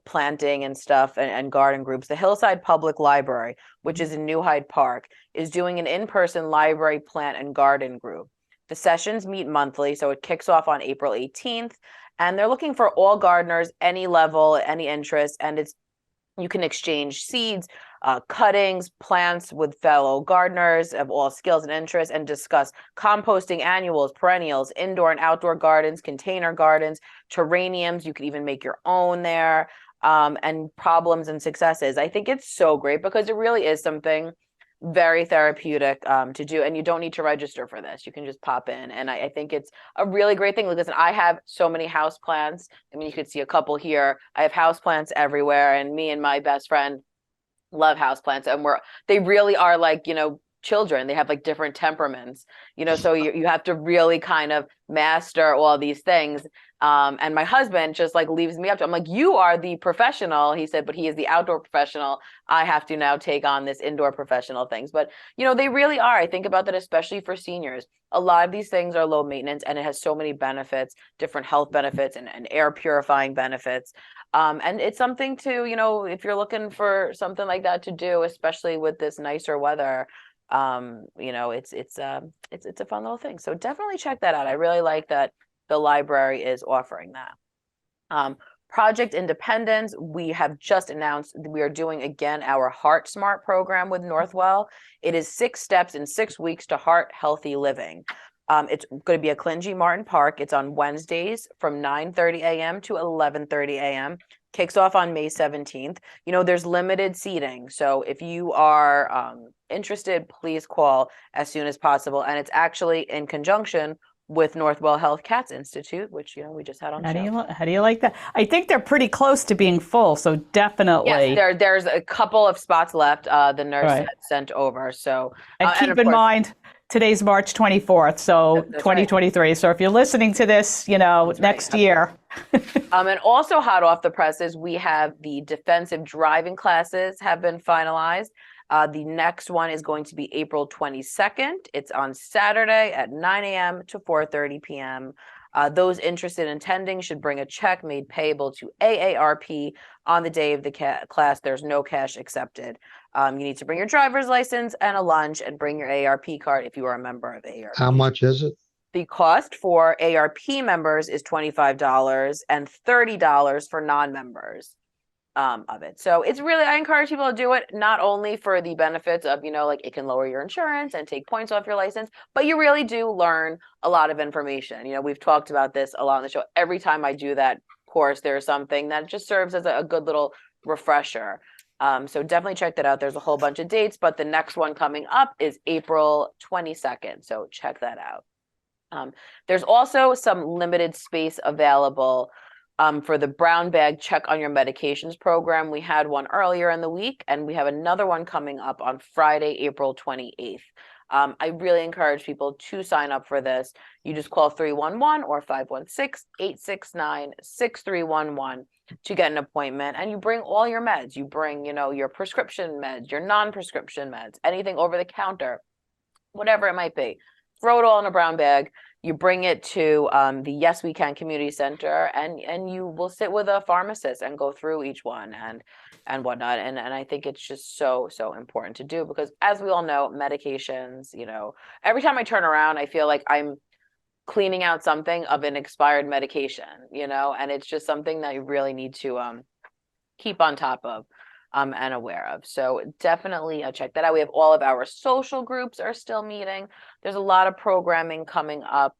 planting and stuff and garden groups, the Hillside Public Library, which is in New Hyde Park, is doing an in-person library plant and garden group. The sessions meet monthly, so it kicks off on April 18th, and they're looking for all gardeners, any level, any interest, and you can exchange seeds, cuttings, plants with fellow gardeners of all skills and interests, and discuss composting, annuals, perennials, indoor and outdoor gardens, container gardens, terrariums. You could even make your own there, and problems and successes. I think it's so great because it really is something very therapeutic to do, and you don't need to register for this. You can just pop in, and I think it's a really great thing. Listen, I have so many house plants. I mean, you could see a couple here. I have house plants everywhere, and me and my best friend love house plants, and they really are like, children. They have like different temperaments, so you have to really kind of master all these things. And my husband just like leaves me up to, I'm like, you are the professional, he said, but he is the outdoor professional. I have to now take on this indoor professional things. But, they really are. I think about that, especially for seniors. A lot of these things are low maintenance, and it has so many benefits, different health benefits and air purifying benefits. And it's something to, if you're looking for something like that to do, especially with this nicer weather, it's a fun little thing. So definitely check that out. I really like that the library is offering that. Project Independence, we have just announced we are doing again our Heart Smart program with Northwell. It is 6 steps in 6 weeks to heart healthy living. It's going to be at Clingy Martin Park. It's on Wednesdays from 9:30 a.m. to 11:30 a.m. Kicks off on May 17th. There's limited seating. So if you are interested, please call as soon as possible. And it's actually in conjunction with Northwell Health Cats Institute, which, we just had on show. How do you like that? I think they're pretty close to being full. So definitely. Yes, there's a couple of spots left. The nurse had sent over. So, and keep in mind, today's March 24th, so 2023. Right. So if you're listening to this, next year. And also hot off the presses, we have the defensive driving classes have been finalized. The next one is going to be April 22nd. It's on Saturday at 9 a.m. to 4:30 p.m. Those interested in attending should bring a check made payable to AARP on the day of the class. There's no cash accepted. You need to bring your driver's license and a lunch, and bring your AARP card if you are a member of AARP. How much is it? The cost for AARP members is $25 and $30 for non-members of it. So it's really, I encourage people to do it, not only for the benefits of, like it can lower your insurance and take points off your license, but you really do learn a lot of information. We've talked about this a lot on the show. Every time I do that course, there's something that just serves as a good little refresher. So definitely check that out. There's a whole bunch of dates, but the next one coming up is April 22nd. So check that out. There's also some limited space available for the brown bag check on your medications program. We had one earlier in the week, and we have another one coming up on Friday, April 28th. I really encourage people to sign up for this. You just call 311 or 516-869-6311 to get an appointment, and you bring all your meds. You bring, your prescription meds, your non-prescription meds, anything over the counter, whatever it might be. Throw it all in a brown bag. You bring it to the Yes We Can Community Center, and you will sit with a pharmacist and go through each one and whatnot. And I think it's just so important to do, because as we all know, medications, every time I turn around, I feel like I'm cleaning out something of an expired medication, and it's just something that you really need to keep on top of. And aware of. So definitely check that out. We have all of our social groups are still meeting. There's a lot of programming coming up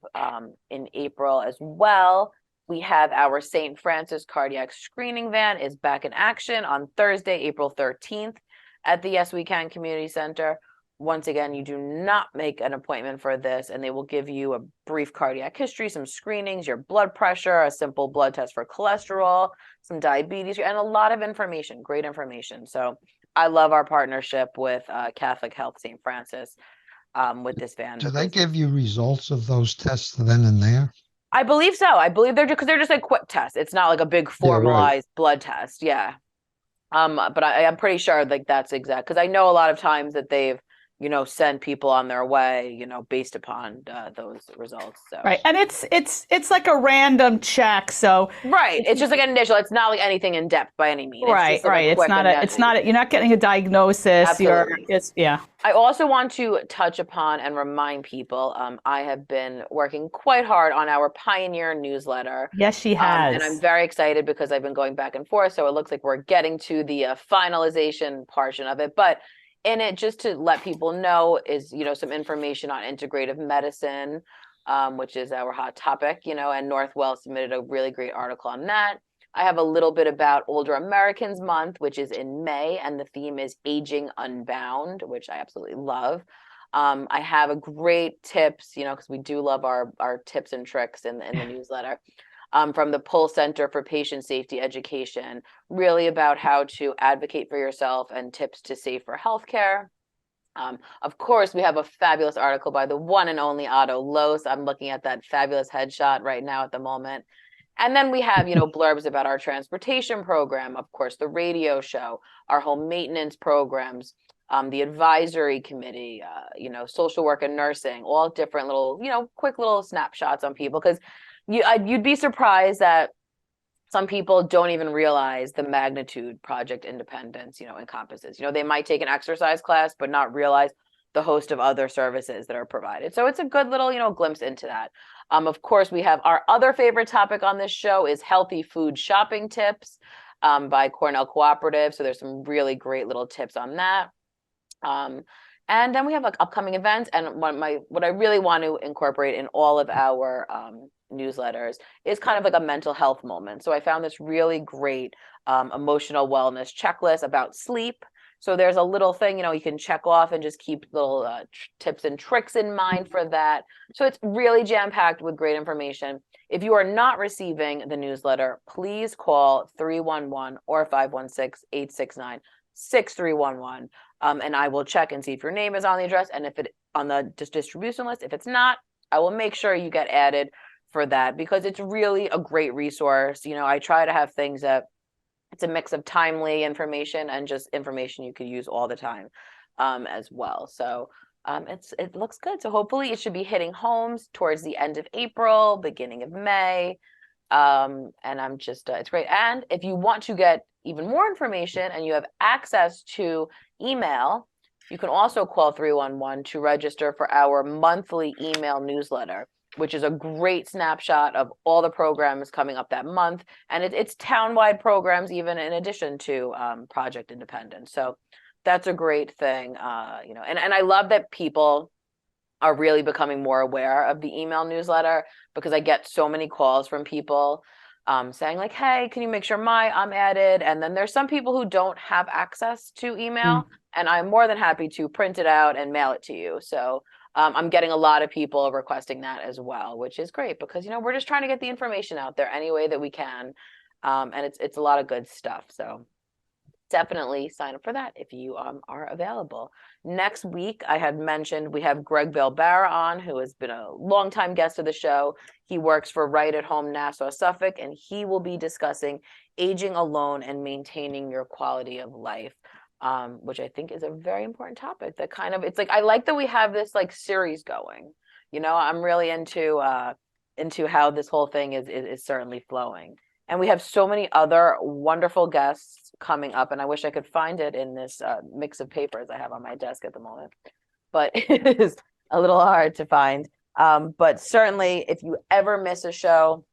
in April as well. We have our St. Francis cardiac screening van is back in action on Thursday, April 13th at the Yes We Can Community Center. Once again, you do not make an appointment for this, and they will give you a brief cardiac history, some screenings, your blood pressure, a simple blood test for cholesterol, some diabetes, and a lot of information, great information. So I love our partnership with Catholic Health St. Francis with this van. Do they give you results of those tests then and there? I believe so. I believe they're just a quick test. It's not like a big formalized blood test. Yeah. But I'm pretty sure like that's exact, because I know a lot of times that they've send people on their way, based upon those results. So. Right. And it's like a random check. So right. It's just like an initial. It's not like anything in depth by any means. Right. Right. It's not you're not getting a diagnosis. Absolutely. Yeah. I also want to touch upon and remind people, I have been working quite hard on our Pioneer newsletter. Yes, she has. And I'm very excited because I've been going back and forth. So it looks like we're getting to the finalization portion of it. But in it, just to let people know, is, some information on integrative medicine, which is our hot topic, and Northwell submitted a really great article on that. I have a little bit about Older Americans Month, which is in May, and the theme is Aging Unbound, which I absolutely love. I have a great tips, because we do love our tips and tricks in the newsletter. From the Pull Center for Patient Safety Education, really about how to advocate for yourself and tips to safer healthcare. Of course, we have a fabulous article by the one and only Otto Los. I'm looking at that fabulous headshot right now at the moment. And then we have, blurbs about our transportation program, of course, the radio show, our home maintenance programs, the advisory committee, social work and nursing, all different little, quick little snapshots on people. Because you'd be surprised that some people don't even realize the magnitude Project Independence, encompasses. They might take an exercise class, but not realize the host of other services that are provided. So it's a good little, glimpse into that. Of course, we have our other favorite topic on this show is healthy food shopping tips by Cornell Cooperative. So there's some really great little tips on that. And then we have like upcoming events. And what I really want to incorporate in all of our newsletters is kind of like a mental health moment. So I found this really great emotional wellness checklist about sleep. So there's a little thing, you can check off and just keep little tips and tricks in mind for that. So it's really jam-packed with great information. If you are not receiving the newsletter, please call 311 or 516-869-6311. And I will check and see if your name is on the address and if it on the distribution list. If it's not, I will make sure you get added for that because it's really a great resource. I try to have things that it's a mix of timely information and just information you could use all the time as well. So it looks good. So hopefully it should be hitting homes towards the end of April, beginning of May. And I'm just, it's great. And if you want to get even more information and you have access to email, you can also call 311 to register for our monthly email newsletter, which is a great snapshot of all the programs coming up that month. And it's town-wide programs, even in addition to Project Independence. So that's a great thing, and I love that people are really becoming more aware of the email newsletter because I get so many calls from people saying like, hey, can you make sure I'm added? And then there's some people who don't have access to email and I'm more than happy to print it out and mail it to you. So I'm getting a lot of people requesting that as well, which is great because, we're just trying to get the information out there any way that we can. And it's a lot of good stuff. So definitely sign up for that if you are available. Next week, I had mentioned we have Greg Belbara on, who has been a longtime guest of the show. He works for Right at Home Nassau Suffolk, and he will be discussing aging alone and maintaining your quality of life. Which I think is a very important topic that it's like, I like that we have this like series going, I'm really into how this whole thing is certainly flowing. And we have so many other wonderful guests coming up and I wish I could find it in this mix of papers I have on my desk at the moment, but it is a little hard to find. But certainly if you ever miss a show,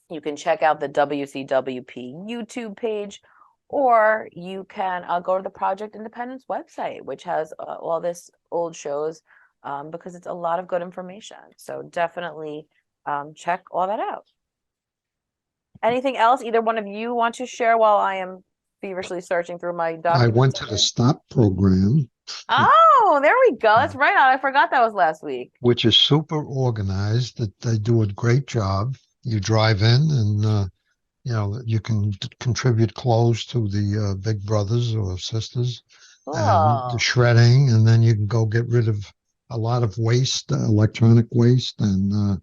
you can check out the WCWP YouTube page, or you can go to the Project Independence website, which has all this old shows because it's a lot of good information. So definitely check all that out. Anything else either one of you want to share while I am feverishly searching through my documents? I went to the STOP program. Oh, there we go. That's right. I forgot that was last week. Which is super organized. That they do a great job. You drive in and you can contribute clothes to the big brothers or sisters and the shredding, and then you can go get rid of a lot of waste, electronic waste and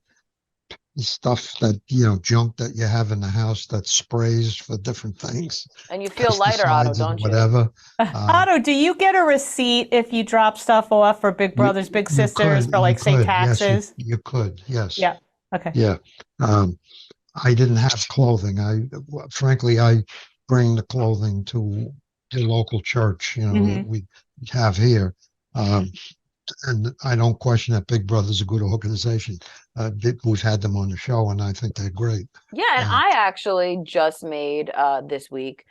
stuff that, junk that you have in the house that sprays for different things. And you feel lighter, Otto, don't you? Whatever. Otto, do you get a receipt if you drop stuff off for big brothers, big sisters for like, say, taxes? Yes, you could, yes. Yeah, okay. Yeah. I didn't have clothing. Frankly, I bring the clothing to the local church, that we have here. And I don't question that Big Brother's a good organization. We've had them on the show, and I think they're great. Yeah, and I actually just made this week,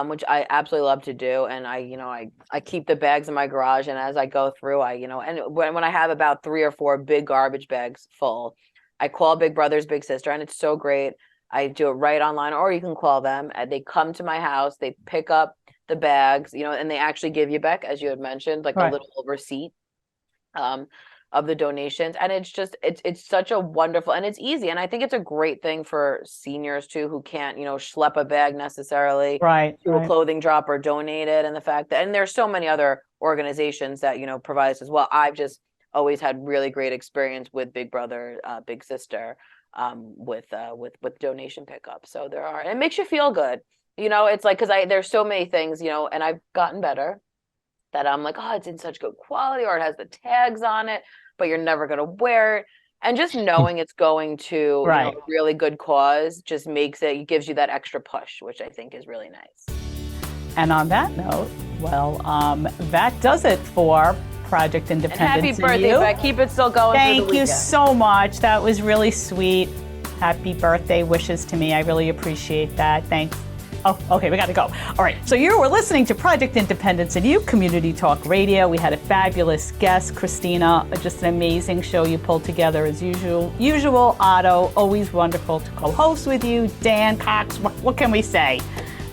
which I absolutely love to do. And I keep the bags in my garage, and as I go through, and when I have about 3 or 4 big garbage bags full, I call Big Brother's Big Sister, and it's so great. I do it right online, or you can call them. And they come to my house, they pick up the bags, and they actually give you back, as you had mentioned, like a little receipt. of the donations. And it's just, it's such a wonderful, and it's easy. And I think it's a great thing for seniors too, who can't, schlep a bag necessarily Right. to a clothing drop or donate it. And the fact that, and there's so many other organizations that, provide this as well. I've just always had really great experience with Big Brother, Big Sister, with donation pickup. So there are, and it makes you feel good. It's like, cause there's so many things, and I've gotten better, that I'm like, oh, it's in such good quality, or it has the tags on it, but you're never going to wear it. And just knowing it's going to a really good cause just gives you that extra push, which I think is really nice. And on that note, well, that does it for Project Independence. And happy birthday, Beck. Keep it still going. Thank you so much. That was really sweet. Happy birthday wishes to me. I really appreciate that. Thanks. Oh, okay, we got to go. All right, so you were listening to Project Independence and You, Community Talk Radio. We had a fabulous guest, Kristina, just an amazing show you pulled together as usual. Otto, always wonderful to co-host with you. Dan Cox, what can we say?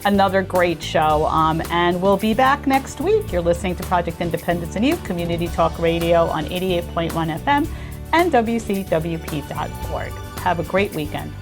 Another great show, and we'll be back next week. You're listening to Project Independence and You, Community Talk Radio on 88.1 FM and WCWP.org. Have a great weekend.